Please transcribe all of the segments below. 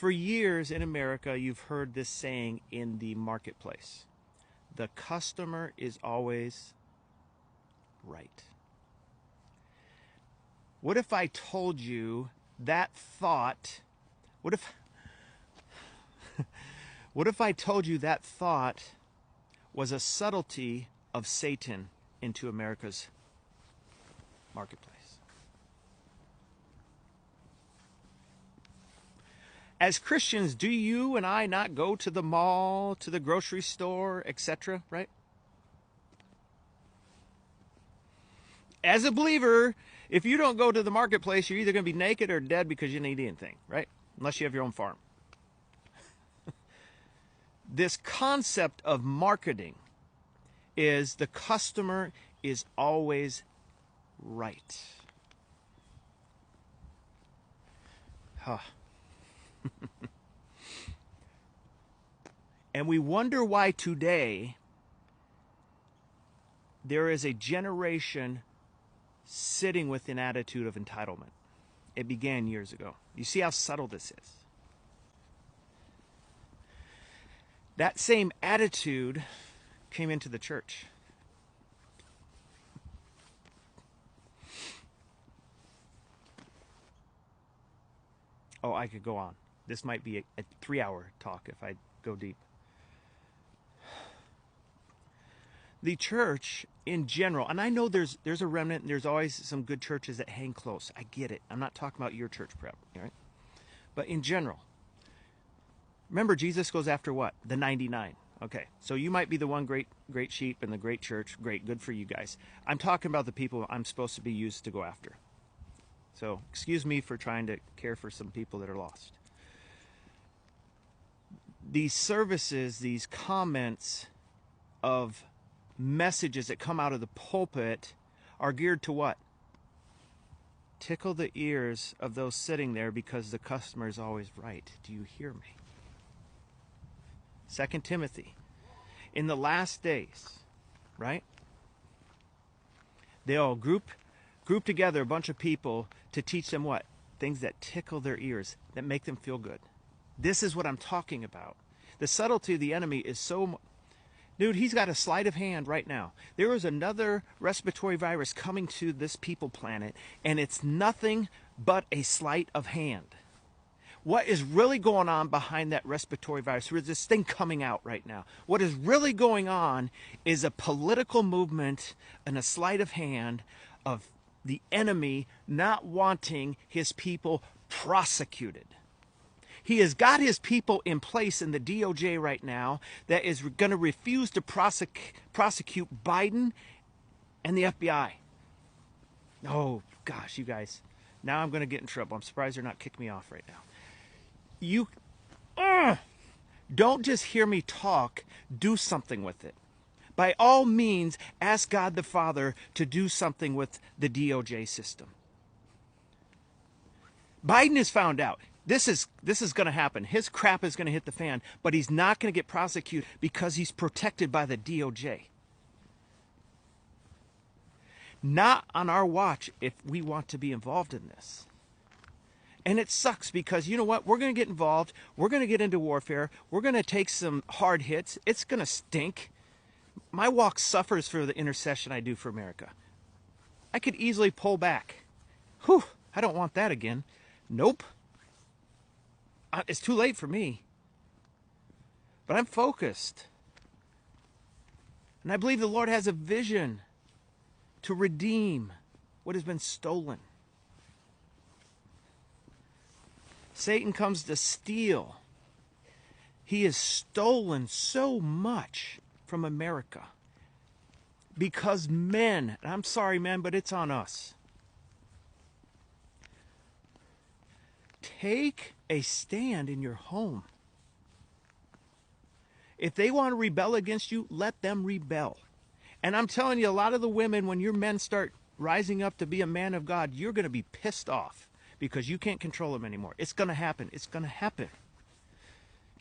For years in America, you've heard this saying in the marketplace: the customer is always right. What if I told you that thought, what if I told you that thought was a subtlety of Satan into America's marketplace? As Christians, do you and I not go to the mall, to the grocery store, etc., right? As a believer, if you don't go to the marketplace, you're either going to be naked or dead because you didn't eat anything, right? Unless you have your own farm. This concept of marketing is the customer is always right. Huh. And we wonder why today there is a generation sitting with an attitude of entitlement. It began years ago. You see how subtle this is? That same attitude came into the church. Oh, I could go on. This might be a 3-hour talk if I go deep. The church in general, and I know there's a remnant, and there's always some good churches that hang close. I get it. I'm not talking about your church prep, right? But in general, remember, Jesus goes after what? The 99. Okay, so you might be the one great sheep in the great church. Great, good for you guys. I'm talking about the people I'm supposed to be used to go after. So excuse me for trying to care for some people that are lost. These services, these comments of messages that come out of the pulpit are geared to what? Tickle the ears of those sitting there because the customer is always right. Do you hear me? 2 Timothy. In the last days, right? They all group together a bunch of people to teach them what? Things that tickle their ears, that make them feel good. This is what I'm talking about. The subtlety of the enemy is so... Dude, he's got a sleight of hand right now. There is another respiratory virus coming to this people planet, and it's nothing but a sleight of hand. What is really going on behind that respiratory virus? There's this thing coming out right now. What is really going on is a political movement and a sleight of hand of the enemy not wanting his people prosecuted. He has got his people in place in the DOJ right now that is going to refuse to prosecute Biden and the FBI. Oh, gosh, you guys. Now I'm going to get in trouble. I'm surprised they're not kicking me off right now. You don't just hear me talk. Do something with it. By all means, ask God the Father to do something with the DOJ system. Biden has found out. This is going to happen. His crap is going to hit the fan, but he's not going to get prosecuted because he's protected by the DOJ. Not on our watch if we want to be involved in this. And it sucks because, you know what? We're going to get involved. We're going to get into warfare. We're going to take some hard hits. It's going to stink. My walk suffers for the intercession I do for America. I could easily pull back. Whew, I don't want that again. Nope. It's too late for me. But I'm focused. And I believe the Lord has a vision to redeem what has been stolen. Satan comes to steal. He has stolen so much from America because men, and I'm sorry, man, but it's on us. Take a stand in your home. If they want to rebel against you, let them rebel. And I'm telling you, a lot of the women, when your men start rising up to be a man of God, you're going to be pissed off because you can't control them anymore. It's going to happen. It's going to happen.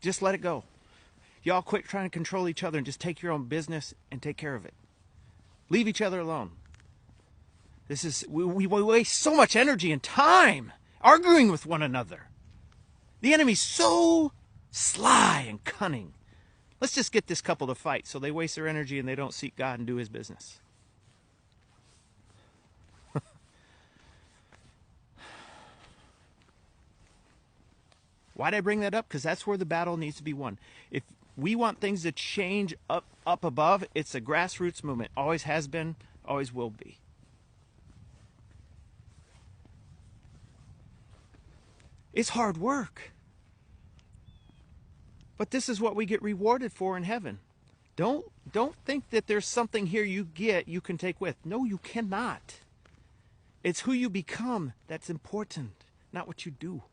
Just let it go. Y'all quit trying to control each other and just take your own business and take care of it. Leave each other alone. We waste so much energy and time arguing with one another. The enemy's so sly and cunning. Let's just get this couple to fight so they waste their energy and they don't seek God and do his business. Why did I bring that up? Because that's where the battle needs to be won. If we want things to change up above, it's a grassroots movement. Always has been, always will be. It's hard work. But this is what we get rewarded for in heaven. Don't think that there's something here you get you can take with. No, you cannot. It's who you become that's important, not what you do.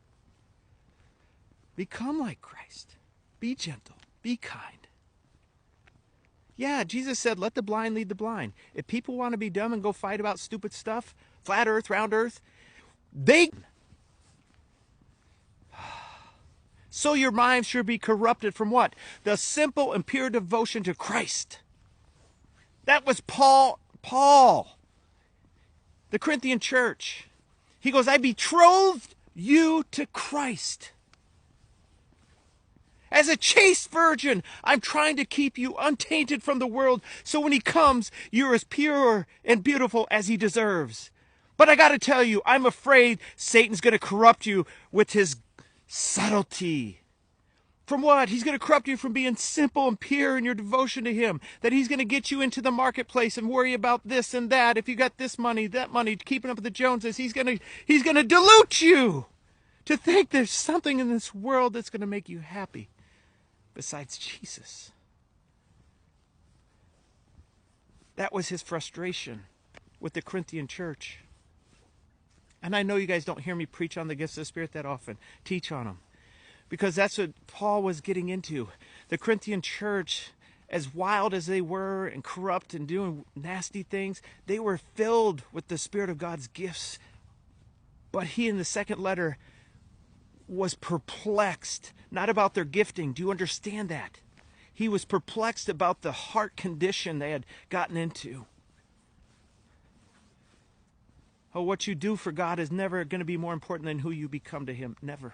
Become like Christ. Be gentle. Be kind. Yeah, Jesus said, let the blind lead the blind. If people want to be dumb and go fight about stupid stuff, flat earth, round earth, they... So your mind should be corrupted from what? The simple and pure devotion to Christ. That was Paul, the Corinthian church. He goes, I betrothed you to Christ. As a chaste virgin, I'm trying to keep you untainted from the world, so when he comes, you're as pure and beautiful as he deserves. But I got to tell you, I'm afraid Satan's going to corrupt you with his subtlety. From what? He's going to corrupt you from being simple and pure in your devotion to him. That he's going to get you into the marketplace and worry about this and that. If you got this money, that money, keeping up with the Joneses, he's going to dilute you to think there's something in this world that's going to make you happy besides Jesus. That was his frustration with the Corinthian church. And I know you guys don't hear me preach on the gifts of the Spirit that often. Teach on them. Because that's what Paul was getting into. The Corinthian church, as wild as they were and corrupt and doing nasty things, they were filled with the Spirit of God's gifts. But he, in the second letter, was perplexed, not about their gifting. Do you understand that? He was perplexed about the heart condition they had gotten into. Oh, what you do for God is never going to be more important than who you become to him. Never.